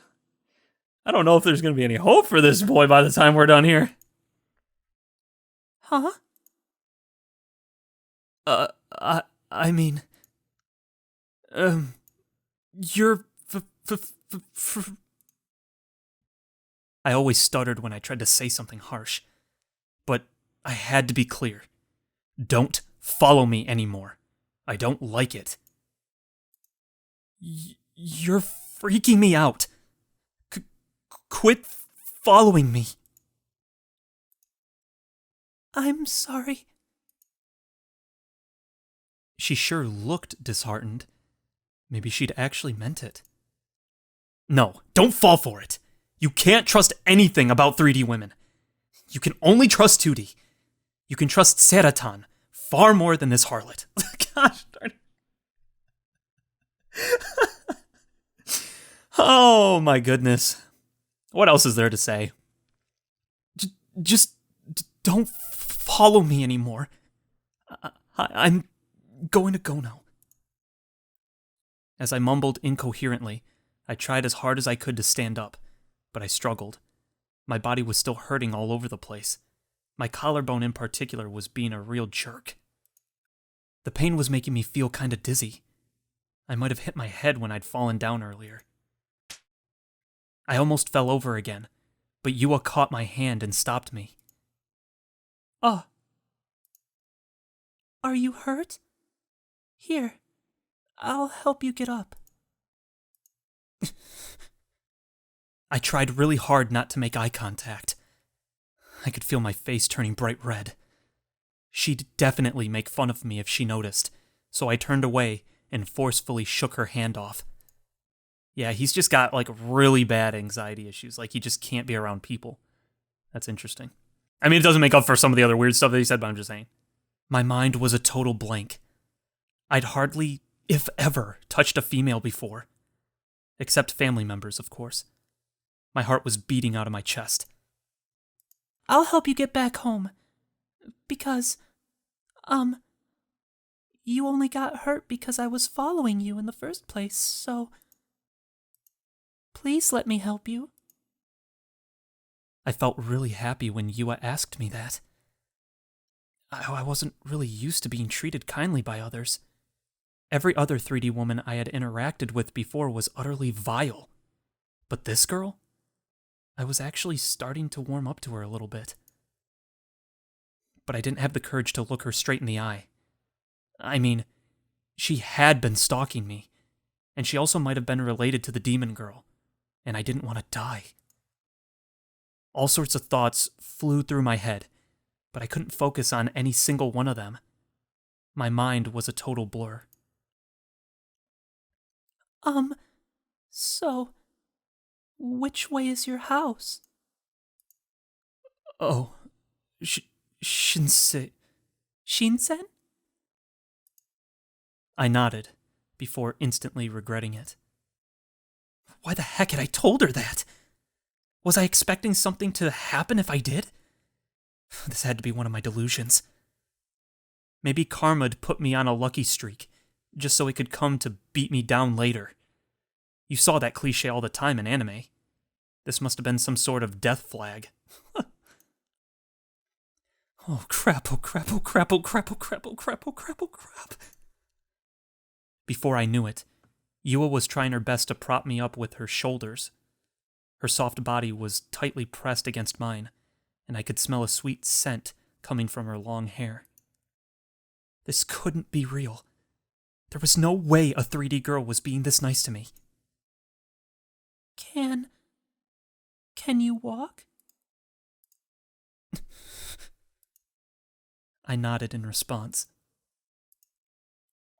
I don't know if there's gonna be any hope for this boy by the time we're done here. Huh? I mean, you're I always stuttered when I tried to say something harsh, but I had to be clear. Don't follow me anymore. I don't like it. You're freaking me out. Quit following me. I'm sorry. She sure looked disheartened. Maybe she'd actually meant it. No, don't fall for it. You can't trust anything about 3D women. You can only trust 2D. You can trust Seratan far more than this harlot. Gosh darn it. Oh my goodness. What else is there to say? Just don't follow me anymore. I'm going to go now. As I mumbled incoherently, I tried as hard as I could to stand up, but I struggled. My body was still hurting all over the place. My collarbone in particular was being a real jerk. The pain was making me feel kinda dizzy. I might have hit my head when I'd fallen down earlier. I almost fell over again, but Yua caught my hand and stopped me. Are you hurt? Here, I'll help you get up. I tried really hard not to make eye contact. I could feel my face turning bright red. She'd definitely make fun of me if she noticed, so I turned away and forcefully shook her hand off. Yeah, he's just got, like, really bad anxiety issues. Like, he just can't be around people. That's interesting. I mean, it doesn't make up for some of the other weird stuff that he said, but I'm just saying. My mind was a total blank. I'd hardly, if ever, touched a female before. Except family members, of course. My heart was beating out of my chest. I'll help you get back home. Because, you only got hurt because I was following you in the first place, so please let me help you. I felt really happy when Yua asked me that. I wasn't really used to being treated kindly by others. Every other 3D woman I had interacted with before was utterly vile. But this girl? I was actually starting to warm up to her a little bit. But I didn't have the courage to look her straight in the eye. I mean, she had been stalking me, and she also might have been related to the demon girl, and I didn't want to die. All sorts of thoughts flew through my head, but I couldn't focus on any single one of them. My mind was a total blur. So, which way is your house? Oh, Shinsei. Shinsen? I nodded, before instantly regretting it. Why the heck had I told her that? Was I expecting something to happen if I did? This had to be one of my delusions. Maybe karma'd put me on a lucky streak, just so it could come to beat me down later. You saw that cliche all the time in anime. This must have been some sort of death flag. Oh crap, oh crap, oh crap, oh crap, oh crap, oh crap, oh crap, oh crap. Before I knew it, Yua was trying her best to prop me up with her shoulders. Her soft body was tightly pressed against mine, and I could smell a sweet scent coming from her long hair. This couldn't be real. There was no way a 3D girl was being this nice to me. Can you walk? I nodded in response.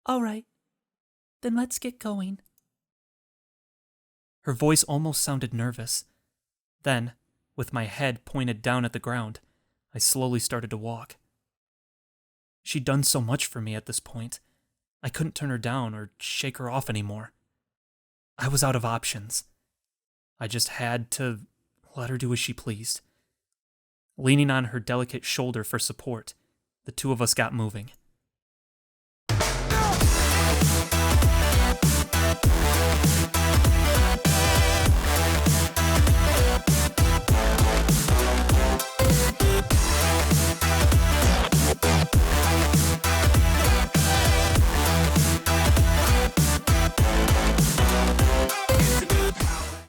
All right, then let's get going. Her voice almost sounded nervous. Then, with my head pointed down at the ground, I slowly started to walk. She'd done so much for me at this point. I couldn't turn her down or shake her off anymore. I was out of options. I just had to let her do as she pleased. Leaning on her delicate shoulder for support, the two of us got moving.